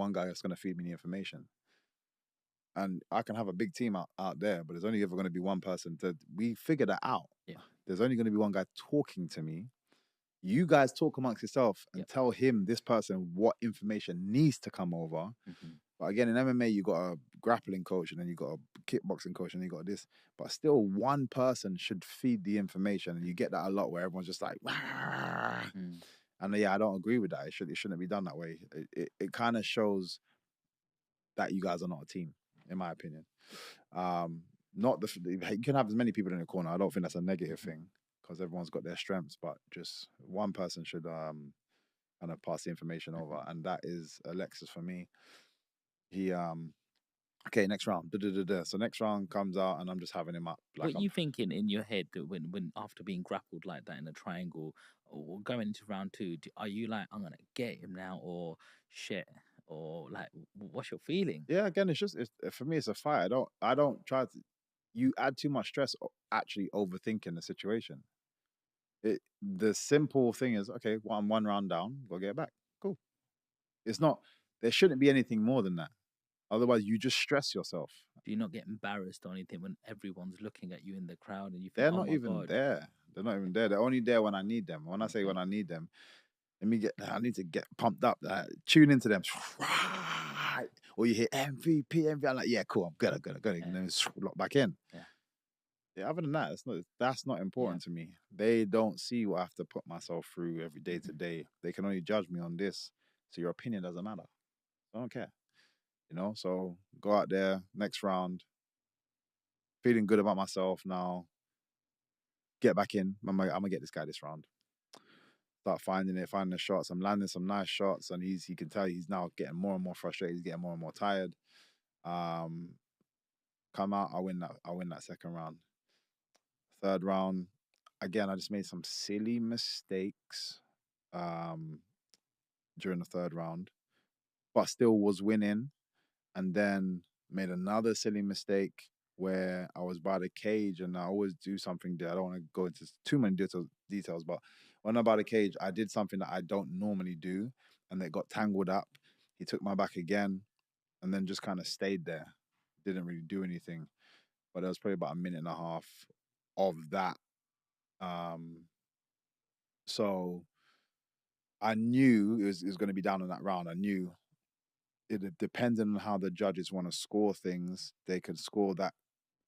one guy that's going to feed me the information. And I can have a big team out there, but there's only ever going to be one person. We figured that out. Yeah. There's only going to be one guy talking to me. You guys talk amongst yourself and tell him, this person, what information needs to come over. Mm-hmm. But again, in MMA, you got a grappling coach, and then you got a kickboxing coach, and you got this. But still, one person should feed the information, and you get that a lot where everyone's just like, and yeah, I don't agree with that. It shouldn't be done that way. It kind of shows that you guys are not a team, in my opinion. Not you can have as many people in the corner. I don't think that's a negative thing, because everyone's got their strengths, but just one person should kind of pass the information over, and that is Alexis for me. He okay, next round. So next round comes out, and I'm just having him up. Like, what are you thinking in your head that when after being grappled like that in a triangle, or going into round 2, are you like, I'm gonna get him now, or shit, or like, what's your feeling? Yeah, again, it's for me, it's a fight. I don't try to. You add too much stress actually overthinking the situation. The simple thing is, okay, well, I'm one round down, go get it back. Cool. It's not. There shouldn't be anything more than that. Otherwise, you just stress yourself. Do you not get embarrassed or anything when everyone's looking at you in the crowd and you think, They're oh not my even God. there. They're not even there. They're only there when I need them. When I say when I need them, I need to get pumped up. Tune into them. Or you hear MVP. I'm like, yeah, cool. I'm good. And then it's lock back in. Yeah. Other than that, that's not important to me. They don't see what I have to put myself through every day to day. They can only judge me on this. So your opinion doesn't matter. I don't care. So go out there, next round, feeling good about myself now. Get back in. I'm gonna get this guy this round. Start finding the shots. I'm landing some nice shots, and he can tell he's now getting more and more frustrated. He's getting more and more tired. Come out, I win that second round. Third round, again, I just made some silly mistakes during the third round, but still was winning. And then made another silly mistake where I was by the cage, and I always do something that I don't want to go into too many details, but when I'm by the cage, I did something that I don't normally do, and it got tangled up. He took my back again, and then just kind of stayed there. Didn't really do anything, but it was probably about a minute and a half of that. So I knew it was going to be down in that round. I knew it, depending on how the judges want to score things, they could score that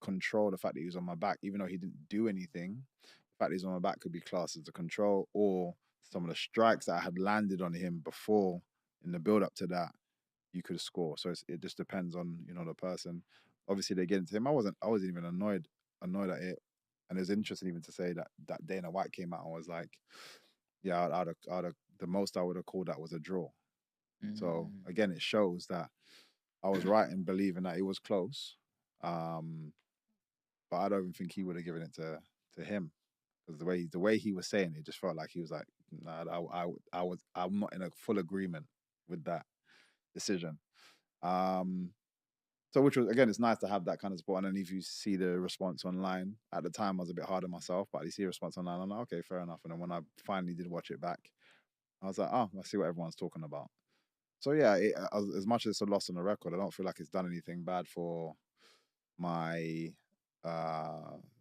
control, the fact that he was on my back, even though he didn't do anything. The fact that he's on my back could be classed as a control, or some of the strikes that I had landed on him before in the build up to that, you could score. So it just depends on the person. Obviously, they get into him. I wasn't even annoyed at it, and it was interesting even to say that Dana White came out and was like, yeah, I'd have the most I would have called that was a draw. So again, it shows that I was right in believing that it was close. But I don't even think he would have given it to him, because the way he was saying it just felt like he was like, nah, I'm not in a full agreement with that decision. So which was, again, it's nice to have that kind of support. And then if you see the response online, at the time I was a bit hard on myself, but you see a response online, I'm like, okay, fair enough. And then when I finally did watch it back, I was like, oh, I see what everyone's talking about. So yeah, as much as it's a loss on the record, I don't feel like it's done anything bad for my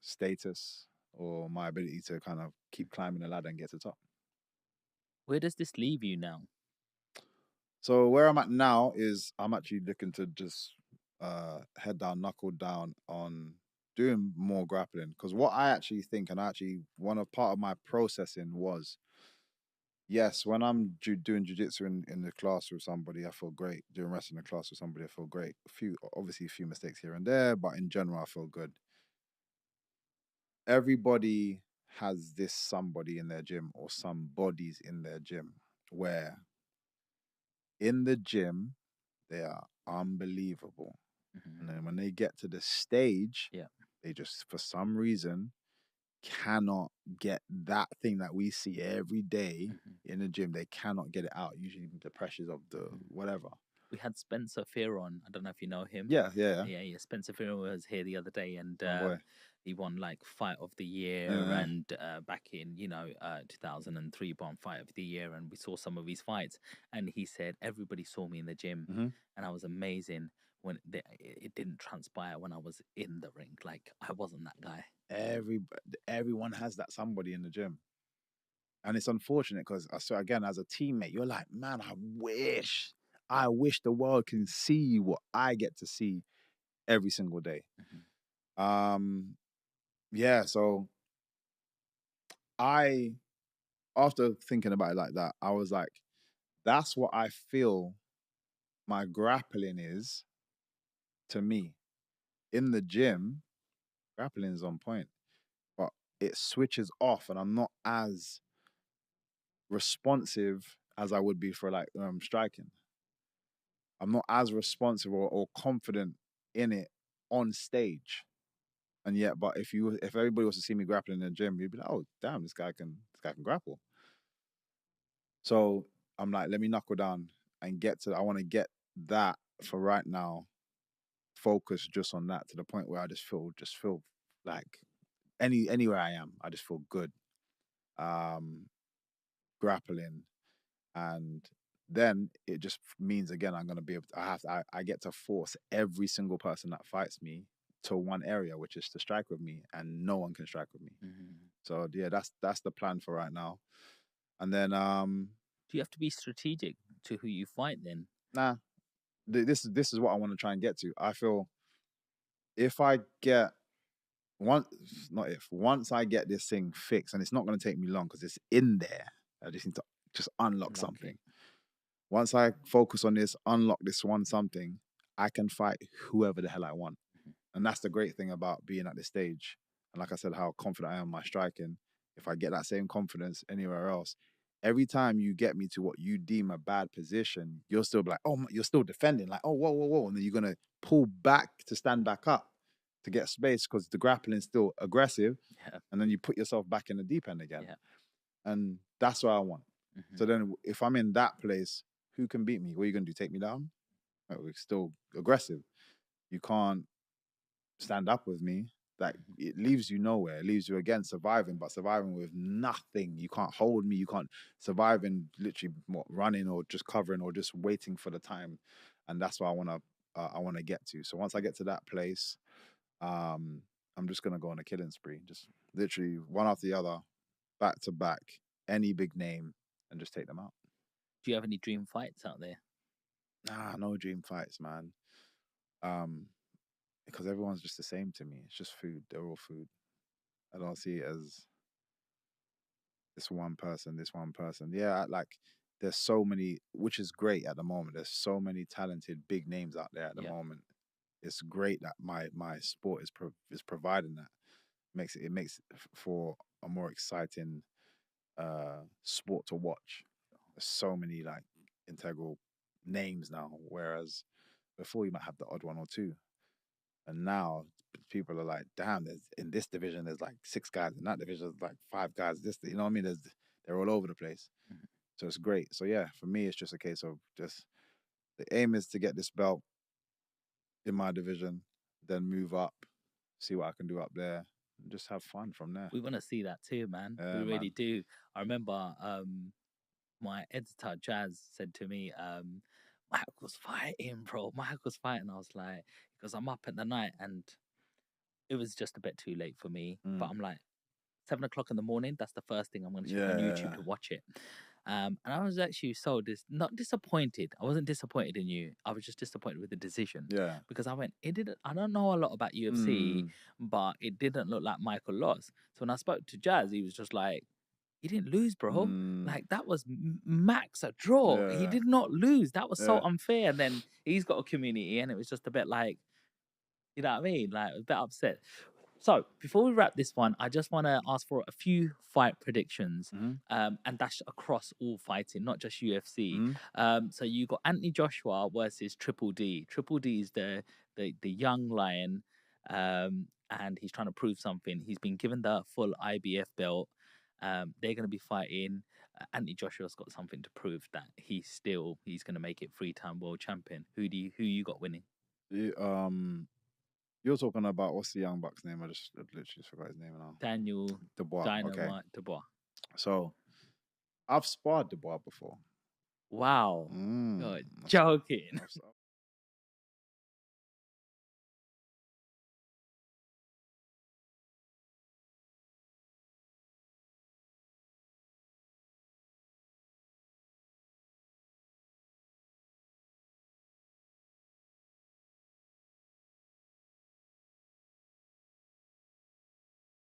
status or my ability to kind of keep climbing the ladder and get to the top. Where does this leave you now? So where I'm at now is I'm actually looking to just head down, knuckle down on doing more grappling, because what I actually think, and part of my processing was, yes, when I'm doing jiu-jitsu in the class with somebody, I feel great. Doing wrestling in the class with somebody, I feel great. Obviously a few mistakes here and there, but in general, I feel good. Everybody has this somebody in their gym, or some bodies in their gym, where in the gym they are unbelievable. And then when they get to the stage, they just, for some reason, cannot get that thing that we see every day in the gym. They cannot get it out, usually the pressures of the whatever. We had Spencer Fear on. I don't know if you know him. Yeah. Spencer Fear was here the other day, and He won like Fight of the Year, and back in 2003, won Fight of the Year, and we saw some of his fights. And he said everybody saw me in the gym, and I was amazing when it didn't transpire when I was in the ring. Like I wasn't that guy. Everyone has that somebody in the gym. And it's unfortunate because, so again, as a teammate, you're like, man, I wish the world can see what I get to see every single day. Yeah, so after thinking about it like that, I was like, that's what I feel my grappling is to me. In the gym, grappling is on point, but it switches off and I'm not as responsive as I would be for like striking. I'm not as responsive or confident in it on stage. And yet, but if everybody was to see me grappling in the gym, you'd be like, oh damn, this guy can grapple. So I'm like, let me knuckle down and I want to get that for right now, focus just on that to the point where I just feel like anywhere I am, I just feel good. Grappling, and then it just means again I'm gonna be able to, I get to force every single person that fights me to one area, which is to strike with me, and no one can strike with me. So yeah, that's the plan for right now. And then do you have to be strategic to who you fight then? Nah, this is what I want to try and get to. I feel if I get once I get this thing fixed, and it's not going to take me long because it's in there. I just need to just unlock something. Once I focus on this, unlock this one something, I can fight whoever the hell I want. And that's the great thing about being at this stage. And like I said, how confident I am in my striking. If I get that same confidence anywhere else, every time you get me to what you deem a bad position, you'll still be like, oh, you're still defending. Like, oh, whoa, whoa, whoa. And then you're going to pull back to stand back up to get space because the grappling is still aggressive. Yeah. And then you put yourself back in the deep end again. Yeah. And that's what I want. So then if I'm in that place, who can beat me? What are you going to do? Take me down? We're still aggressive. You can't stand up with me. Like it leaves you nowhere. It leaves you again surviving, but surviving with nothing. You can't hold me. You can't survive in literally running or just covering or just waiting for the time. And that's what I want to get to. So once I get to that place, I'm just gonna go on a killing spree. Just literally one after the other, back to back, any big name, and just take them out. Do you have any dream fights out there? Nah, no dream fights, man. Because everyone's just the same to me. It's just food. They're all food. I don't see it as this one person, this one person. Yeah, like there's so many, which is great at the moment. There's so many talented big names out there at the moment. It's great that my sport is providing that. It makes for a more exciting sport to watch. There's so many like integral names now, whereas before you might have the odd one or two. And now people are like, damn, there's in this division there's like 6 guys, in that division there's like 5 guys. This, you know what I mean? They're all over the place. So it's great. So yeah, for me it's just a case of just the aim is to get this belt in my division, then move up, see what I can do up there, and just have fun from there. We want to see that too, man. We really do. I remember my editor Jazz said to me, Michael's fighting, bro. Michael's fighting. I was like, because I'm up at the night and it was just a bit too late for me. But I'm like, 7 o'clock in the morning, that's the first thing I'm going to check on YouTube to watch it. And I was actually not disappointed. I wasn't disappointed in you. I was just disappointed with the decision. Yeah. Because I don't know a lot about UFC, but it didn't look like Michael lost. So when I spoke to Jazz, he was just like, he didn't lose, bro. Like that was max a draw. He did not lose. That was so unfair. And then he's got a community, and it was just a bit like, you know what I mean? Like a bit upset. So before we wrap this one, I just want to ask for a few fight predictions, and that's across all fighting, not just UFC. So you got Anthony Joshua versus Triple D. Triple D is the young lion, and he's trying to prove something. He's been given the full IBF belt. They're going to be fighting. Anthony Joshua's got something to prove that he's going to make it 3-time world champion. Who you got winning? You're talking about, what's the young buck's name? I literally just forgot his name now. Daniel Dubois. Dynamite Okay. Dubois. So I've sparred Dubois before. Wow. You're joking.